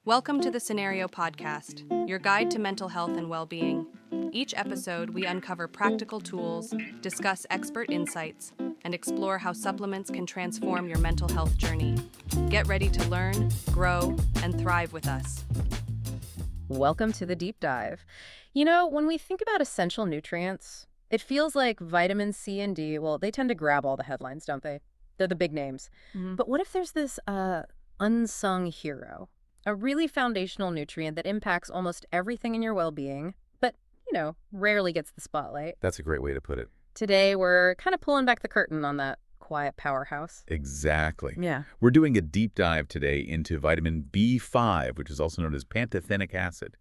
Welcome to the Scenario Podcast, your guide to mental health and well-being. Each episode, we uncover practical tools, discuss expert insights, and explore how supplements can transform your mental health journey. Get ready to learn, grow, and thrive with us. Welcome to the deep dive. You know, when we think about essential nutrients, it feels like vitamin C and D, well, they tend to grab all the headlines, don't they? They're the big names. But what if there's this unsung hero? A really foundational nutrient that impacts almost everything in your well-being, but, rarely gets the spotlight. That's a great way to put it. Today, we're kind of pulling back the curtain on that quiet powerhouse. Exactly. Yeah. We're doing a deep dive today into vitamin B5, which is also known as pantothenic acid.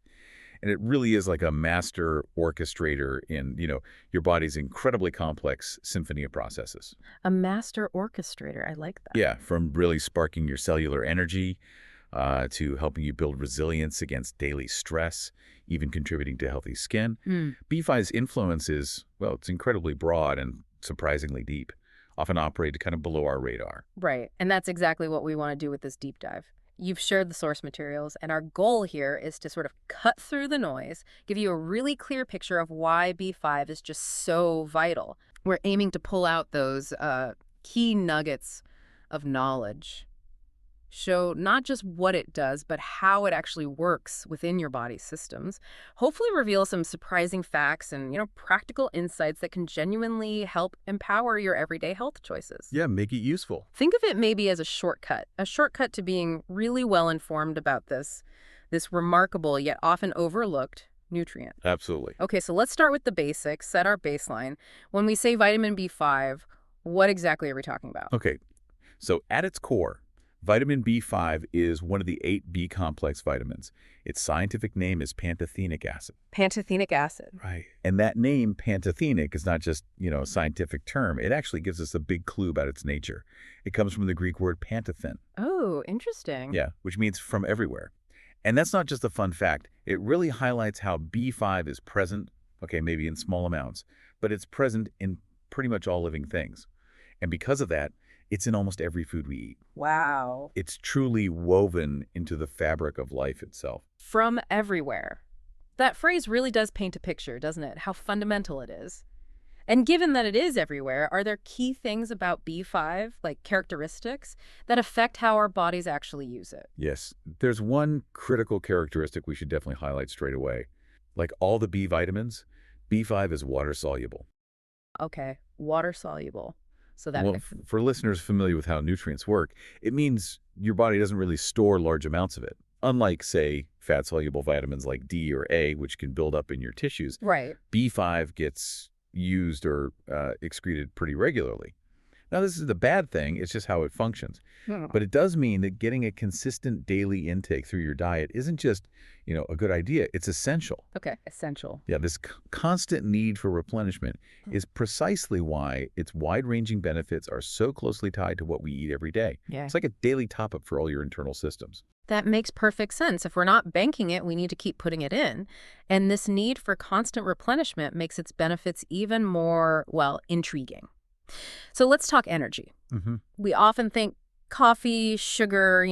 And it really is like a master orchestrator in, your body's incredibly complex symphony of processes. A master orchestrator. I like that. Yeah, from really sparking your cellular energy to helping you build resilience against daily stress, even contributing to healthy skin. B5's influence is, it's incredibly broad and surprisingly deep, often operated kind of below our radar. Right. And that's exactly what we want to do with this deep dive. You've shared the source materials, and our goal here is to sort of cut through the noise, give you a really clear picture of why B5 is just so vital. We're aiming to pull out those key nuggets of knowledge, show not just what it does, but how it actually works within your body's systems, hopefully reveal some surprising facts and, practical insights that can genuinely help empower your everyday health choices. Yeah, make it useful. Think of it maybe as a shortcut to being really well informed about this remarkable yet often overlooked nutrient. Absolutely. Okay, so let's start with the basics, set our baseline. When we say vitamin B5, what exactly are we talking about? Okay, so at its core, vitamin B5 is one of the 8 B-complex vitamins. Its scientific name is pantothenic acid. Pantothenic acid. Right. And that name, pantothenic, is not just, a scientific term. It actually gives us a big clue about its nature. It comes from the Greek word pantothen. Oh, interesting. Yeah, which means from everywhere. And that's not just a fun fact. It really highlights how B5 is present, maybe in small amounts, but it's present in pretty much all living things. And because of that, it's in almost every food we eat. Wow. It's truly woven into the fabric of life itself. From everywhere. That phrase really does paint a picture, doesn't it? How fundamental it is. And given that it is everywhere, are there key things about B5, like characteristics, that affect how our bodies actually use it? Yes. There's one critical characteristic we should definitely highlight straight away. Like all the B vitamins, B5 is water-soluble. Okay, water-soluble. So that for listeners familiar with how nutrients work, it means your body doesn't really store large amounts of it. Unlike, say, fat-soluble vitamins like D or A, which can build up in your tissues, right. B5 gets used or excreted pretty regularly. Now, this is the bad thing. It's just how it functions. But it does mean that getting a consistent daily intake through your diet isn't just, a good idea. It's essential. Okay, essential. Yeah, this constant need for replenishment is precisely why its wide-ranging benefits are so closely tied to what we eat every day. Yeah. It's like a daily top-up for all your internal systems. That makes perfect sense. If we're not banking it, we need to keep putting it in. And this need for constant replenishment makes its benefits even more, intriguing. So let's talk energy. We often think coffee, sugar,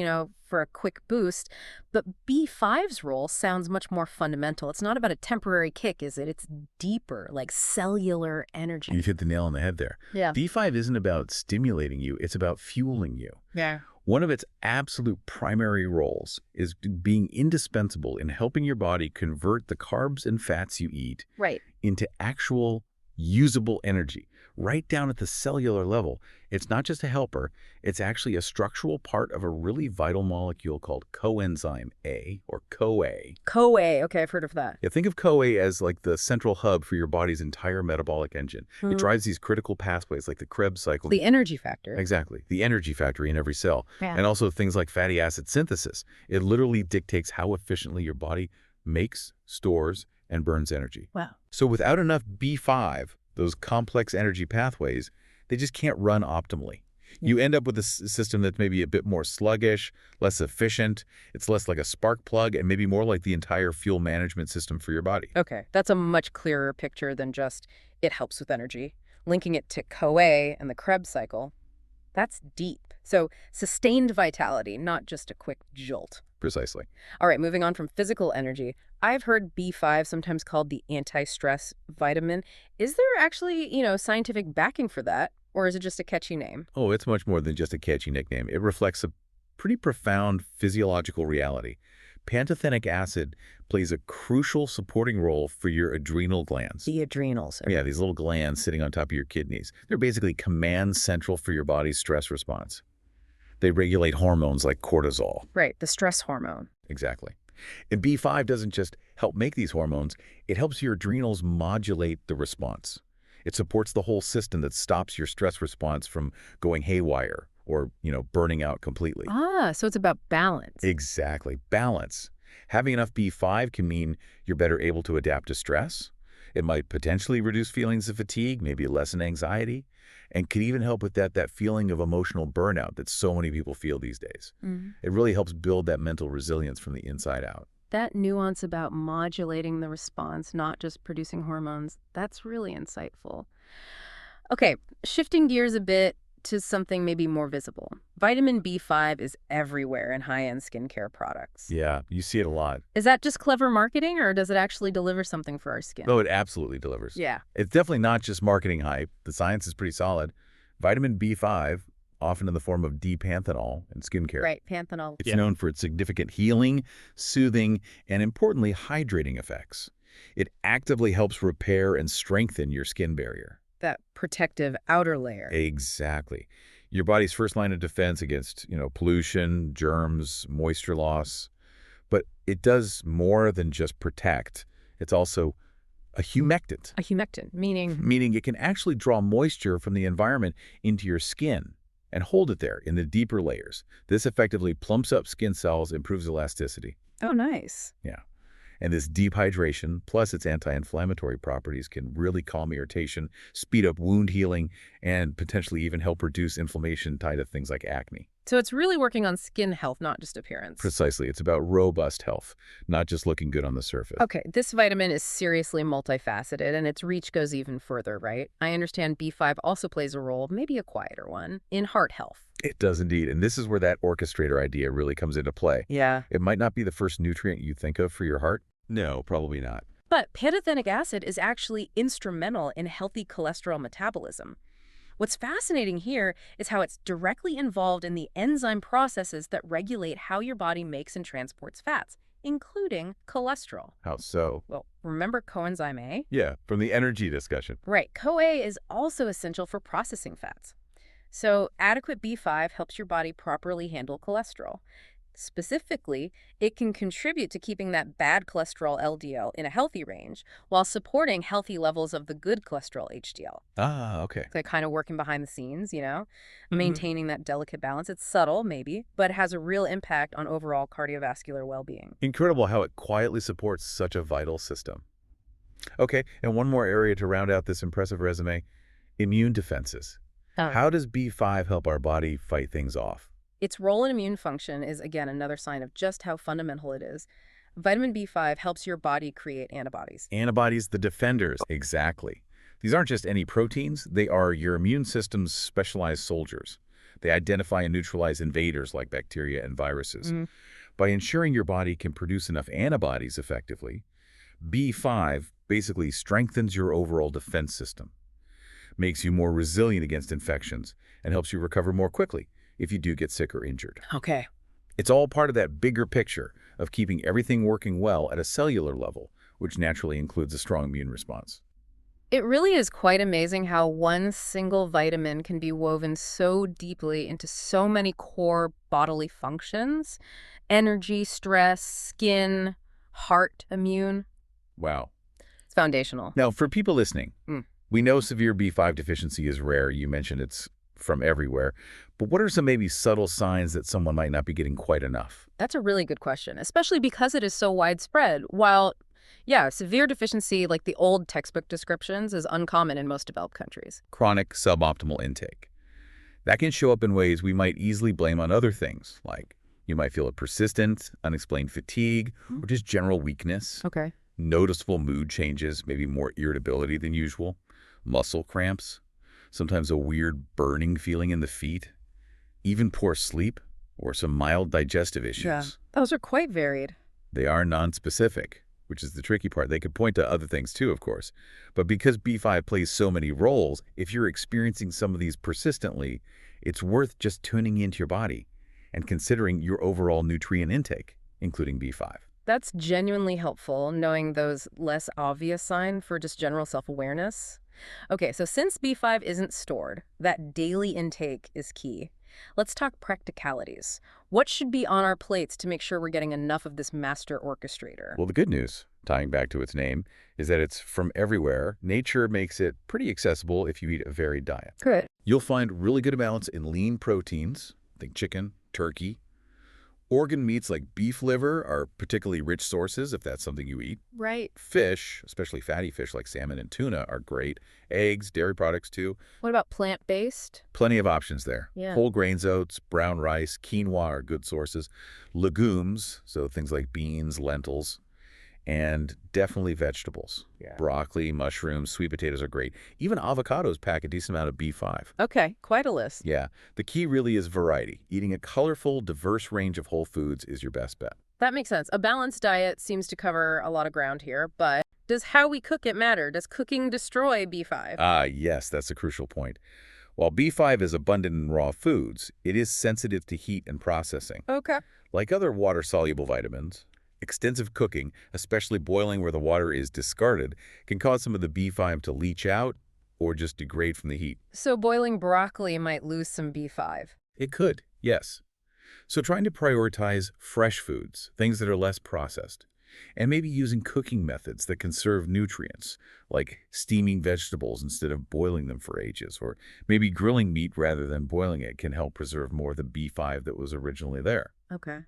for a quick boost, but B5's role sounds much more fundamental. It's not about a temporary kick, is it? It's deeper, like cellular energy. You've hit the nail on the head there. Yeah. B5 isn't about stimulating you. It's about fueling you. Yeah. One of its absolute primary roles is being indispensable in helping your body convert the carbs and fats you eat into actual usable energy, right down at the cellular level. It's not just a helper. It's actually a structural part of a really vital molecule called coenzyme A, or CoA. CoA. Okay, I've heard of that. Yeah, think of CoA as like the central hub for your body's entire metabolic engine. It drives these critical pathways like the Krebs cycle. The energy factor. Exactly. The energy factory in every cell. Yeah. And also things like fatty acid synthesis. It literally dictates how efficiently your body makes, stores, and burns energy. Wow. So without enough B5, those complex energy pathways, they just can't run optimally. You end up with a system that's maybe a bit more sluggish, less efficient. It's less like a spark plug and maybe more like the entire fuel management system for your body. Okay, that's a much clearer picture than just it helps with energy. Linking it to CoA and the Krebs cycle, that's deep. So sustained vitality, not just a quick jolt. Precisely. All right, moving on from physical energy. I've heard B5 sometimes called the anti-stress vitamin. Is there actually, scientific backing for that, or is it just a catchy name? Oh, it's much more than just a catchy nickname. It reflects a pretty profound physiological reality. Pantothenic acid plays a crucial supporting role for your adrenal glands. The adrenals. Okay. Yeah, these little glands sitting on top of your kidneys. They're basically command central for your body's stress response. They regulate hormones like cortisol. Right, the stress hormone. Exactly. And B5 doesn't just help make these hormones, it helps your adrenals modulate the response. It supports the whole system that stops your stress response from going haywire or, burning out completely. So it's about balance. Exactly. Balance. Having enough B5 can mean you're better able to adapt to stress. It might potentially reduce feelings of fatigue, maybe lessen anxiety, and could even help with that feeling of emotional burnout that so many people feel these days. It really helps build that mental resilience from the inside out. That nuance about modulating the response, not just producing hormones, that's really insightful. Okay, shifting gears a bit to something maybe more visible. Vitamin B5 is everywhere in high-end skincare products. Yeah, you see it a lot. Is that just clever marketing, or does it actually deliver something for our skin? Oh, it absolutely delivers. Yeah. It's definitely not just marketing hype. The science is pretty solid. Vitamin B5, often in the form of D-panthenol in skincare. Right, panthenol. It's known for its significant healing, soothing, and importantly, hydrating effects. It actively helps repair and strengthen your skin barrier. That protective outer layer. Exactly. Your body's first line of defense against, pollution, germs, moisture loss. But it does more than just protect. It's also a humectant. A humectant, meaning? Meaning it can actually draw moisture from the environment into your skin and hold it there in the deeper layers. This effectively plumps up skin cells, improves elasticity. Oh, nice. Yeah. And this deep hydration, plus its anti-inflammatory properties, can really calm irritation, speed up wound healing, and potentially even help reduce inflammation tied to things like acne. So it's really working on skin health, not just appearance. Precisely. It's about robust health, not just looking good on the surface. Okay, this vitamin is seriously multifaceted, and its reach goes even further, right? I understand B5 also plays a role, maybe a quieter one, in heart health. It does indeed. And this is where that orchestrator idea really comes into play. Yeah. It might not be the first nutrient you think of for your heart. No, probably not. But pantothenic acid is actually instrumental in healthy cholesterol metabolism. What's fascinating here is how it's directly involved in the enzyme processes that regulate how your body makes and transports fats, including cholesterol. How so? Well, remember coenzyme A? Yeah, from the energy discussion. Right. CoA is also essential for processing fats. So adequate B5 helps your body properly handle cholesterol. Specifically, it can contribute to keeping that bad cholesterol LDL in a healthy range while supporting healthy levels of the good cholesterol HDL. Ah, okay. They're kind of working behind the scenes, maintaining that delicate balance. It's subtle, maybe, but it has a real impact on overall cardiovascular well-being. Incredible how it quietly supports such a vital system. Okay, and one more area to round out this impressive resume, immune defenses. Oh. How does B5 help our body fight things off? Its role in immune function is, again, another sign of just how fundamental it is. Vitamin B5 helps your body create antibodies. Antibodies, the defenders. Exactly. These aren't just any proteins. They are your immune system's specialized soldiers. They identify and neutralize invaders like bacteria and viruses. By ensuring your body can produce enough antibodies effectively, B5 basically strengthens your overall defense system, makes you more resilient against infections, and helps you recover more quickly if you do get sick or injured. Okay. It's all part of that bigger picture of keeping everything working well at a cellular level, which naturally includes a strong immune response. It really is quite amazing how one single vitamin can be woven so deeply into so many core bodily functions: energy, stress, skin, heart, immune. Wow. It's foundational. Now, for people listening, we know severe B5 deficiency is rare. You mentioned it's from everywhere. But what are some maybe subtle signs that someone might not be getting quite enough? That's a really good question, especially because it is so widespread. While, severe deficiency, like the old textbook descriptions, is uncommon in most developed countries. Chronic suboptimal intake. That can show up in ways we might easily blame on other things, like you might feel a persistent, unexplained fatigue, or just general weakness. Okay. Noticeable mood changes, maybe more irritability than usual, muscle cramps, sometimes a weird burning feeling in the feet, even poor sleep. or some mild digestive issues. Yeah. Those are quite varied. They are nonspecific, which is the tricky part. They could point to other things too, of course. But because B5 plays so many roles, if you're experiencing some of these persistently, it's worth just tuning into your body and considering your overall nutrient intake, including B5. That's genuinely helpful, knowing those less obvious signs for just general self-awareness. Okay, so since B5 isn't stored, that daily intake is key. Let's talk practicalities. What should be on our plates to make sure we're getting enough of this master orchestrator? Well, the good news, tying back to its name, is that it's from everywhere. Nature makes it pretty accessible if you eat a varied diet. Good. You'll find really good amounts in lean proteins, think chicken, turkey. Organ meats like beef liver are particularly rich sources if that's something you eat. Right. Fish, especially fatty fish like salmon and tuna, are great. Eggs, dairy products too. What about plant-based? Plenty of options there. Yeah. Whole grains oats, brown rice, quinoa are good sources. Legumes, so things like beans, lentils, and definitely vegetables. Yeah. Broccoli, mushrooms, sweet potatoes are great. Even avocados pack a decent amount of B5. Okay, quite a list. Yeah, the key really is variety. Eating a colorful, diverse range of whole foods is your best bet. That makes sense. A balanced diet seems to cover a lot of ground here, but does how we cook it matter? Does cooking destroy B5? Yes, that's a crucial point. While B5 is abundant in raw foods, it is sensitive to heat and processing. Okay. Like other water-soluble vitamins, extensive cooking, especially boiling where the water is discarded, can cause some of the B5 to leach out or just degrade from the heat. So boiling broccoli might lose some B5. It could, yes. So trying to prioritize fresh foods, things that are less processed, and maybe using cooking methods that conserve nutrients, like steaming vegetables instead of boiling them for ages, or maybe grilling meat rather than boiling it can help preserve more of the B5 that was originally there. Okay.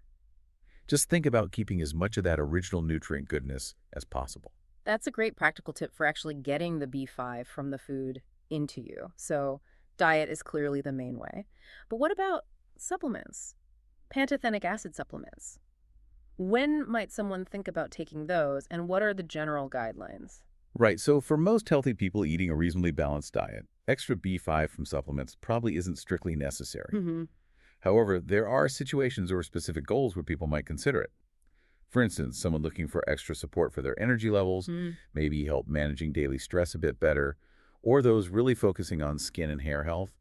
Just think about keeping as much of that original nutrient goodness as possible. That's a great practical tip for actually getting the B5 from the food into you. So diet is clearly the main way. But what about supplements? Pantothenic acid supplements. When might someone think about taking those, and what are the general guidelines? Right, so for most healthy people eating a reasonably balanced diet, extra B5 from supplements probably isn't strictly necessary. Mm-hmm. However, there are situations or specific goals where people might consider it. For instance, someone looking for extra support for their energy levels, maybe help managing daily stress a bit better, or those really focusing on skin and hair health,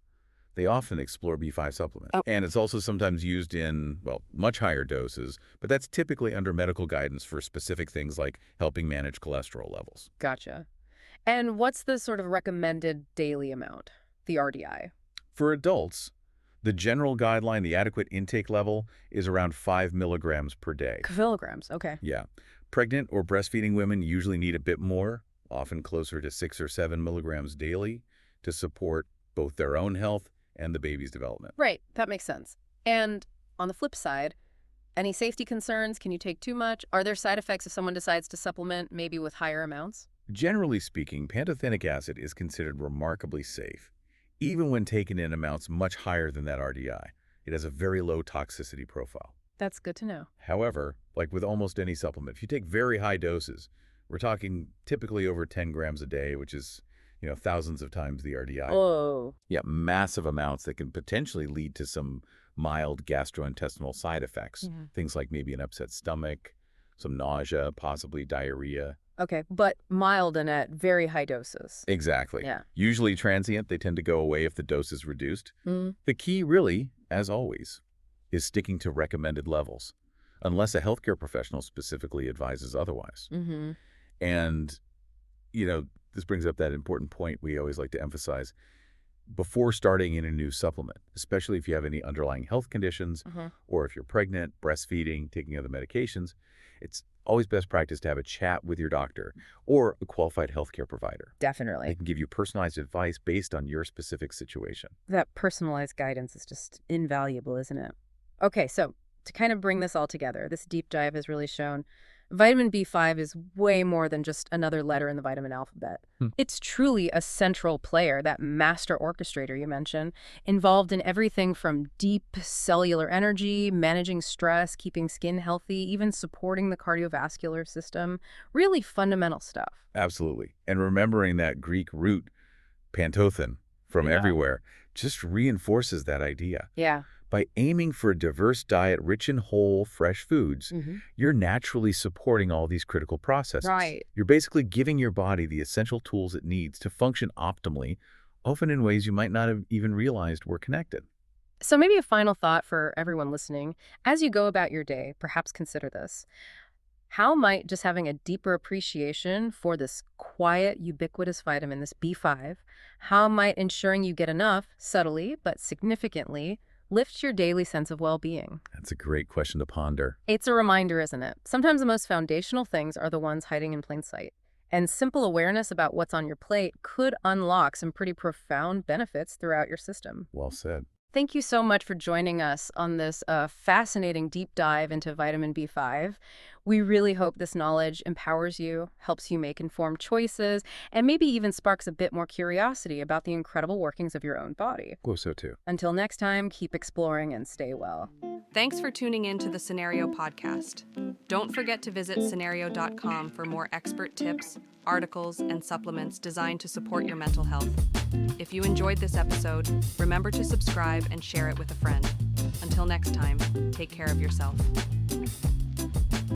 they often explore B5 supplements. Oh. And it's also sometimes used in, well, much higher doses, but that's typically under medical guidance for specific things like helping manage cholesterol levels. Gotcha. And what's the sort of recommended daily amount, the RDI? For adults, the general guideline, the adequate intake level, is around 5 milligrams per day. Kilograms, okay. Yeah. Pregnant or breastfeeding women usually need a bit more, often closer to 6 or 7 milligrams daily, to support both their own health and the baby's development. Right, that makes sense. And on the flip side, any safety concerns? Can you take too much? Are there side effects if someone decides to supplement, maybe with higher amounts? Generally speaking, pantothenic acid is considered remarkably safe, even when taken in amounts much higher than that RDI. It has a very low toxicity profile. That's good to know. However, like with almost any supplement, if you take very high doses, we're talking typically over 10 grams a day, which is, thousands of times the RDI. Oh. Yeah, massive amounts that can potentially lead to some mild gastrointestinal side effects. Things like maybe an upset stomach, some nausea, possibly diarrhea. Okay, but mild and at very high doses. Exactly. Yeah. Usually transient, they tend to go away if the dose is reduced. The key really, as always, is sticking to recommended levels, unless a healthcare professional specifically advises otherwise. And, this brings up that important point we always like to emphasize. Before starting in a new supplement, especially if you have any underlying health conditions, or if you're pregnant, breastfeeding, taking other medications, it's always best practice to have a chat with your doctor or a qualified healthcare provider. Definitely. They can give you personalized advice based on your specific situation. That personalized guidance is just invaluable, isn't it? Okay, so to kind of bring this all together, this deep dive has really shown vitamin B5 is way more than just another letter in the vitamin alphabet. It's truly a central player, that master orchestrator you mentioned, involved in everything from deep cellular energy, managing stress, keeping skin healthy, even supporting the cardiovascular system. Really fundamental stuff. Absolutely. And remembering that Greek root, pantothen, from everywhere, just reinforces that idea. Yeah. By aiming for a diverse diet rich in whole, fresh foods, you're naturally supporting all these critical processes. Right. You're basically giving your body the essential tools it needs to function optimally, often in ways you might not have even realized were connected. So maybe a final thought for everyone listening. As you go about your day, perhaps consider this. How might just having a deeper appreciation for this quiet, ubiquitous vitamin, this B5, how might ensuring you get enough, subtly but significantly, lift your daily sense of well-being? That's a great question to ponder. It's a reminder, isn't it? Sometimes the most foundational things are the ones hiding in plain sight. And simple awareness about what's on your plate could unlock some pretty profound benefits throughout your system. Well said. Thank you so much for joining us on this fascinating deep dive into vitamin B5. We really hope this knowledge empowers you, helps you make informed choices, and maybe even sparks a bit more curiosity about the incredible workings of your own body. Well, so too. Until next time, keep exploring and stay well. Thanks for tuning in to the Scenario Podcast. Don't forget to visit scenario.com for more expert tips, articles, and supplements designed to support your mental health. If you enjoyed this episode, remember to subscribe and share it with a friend. Until next time, take care of yourself.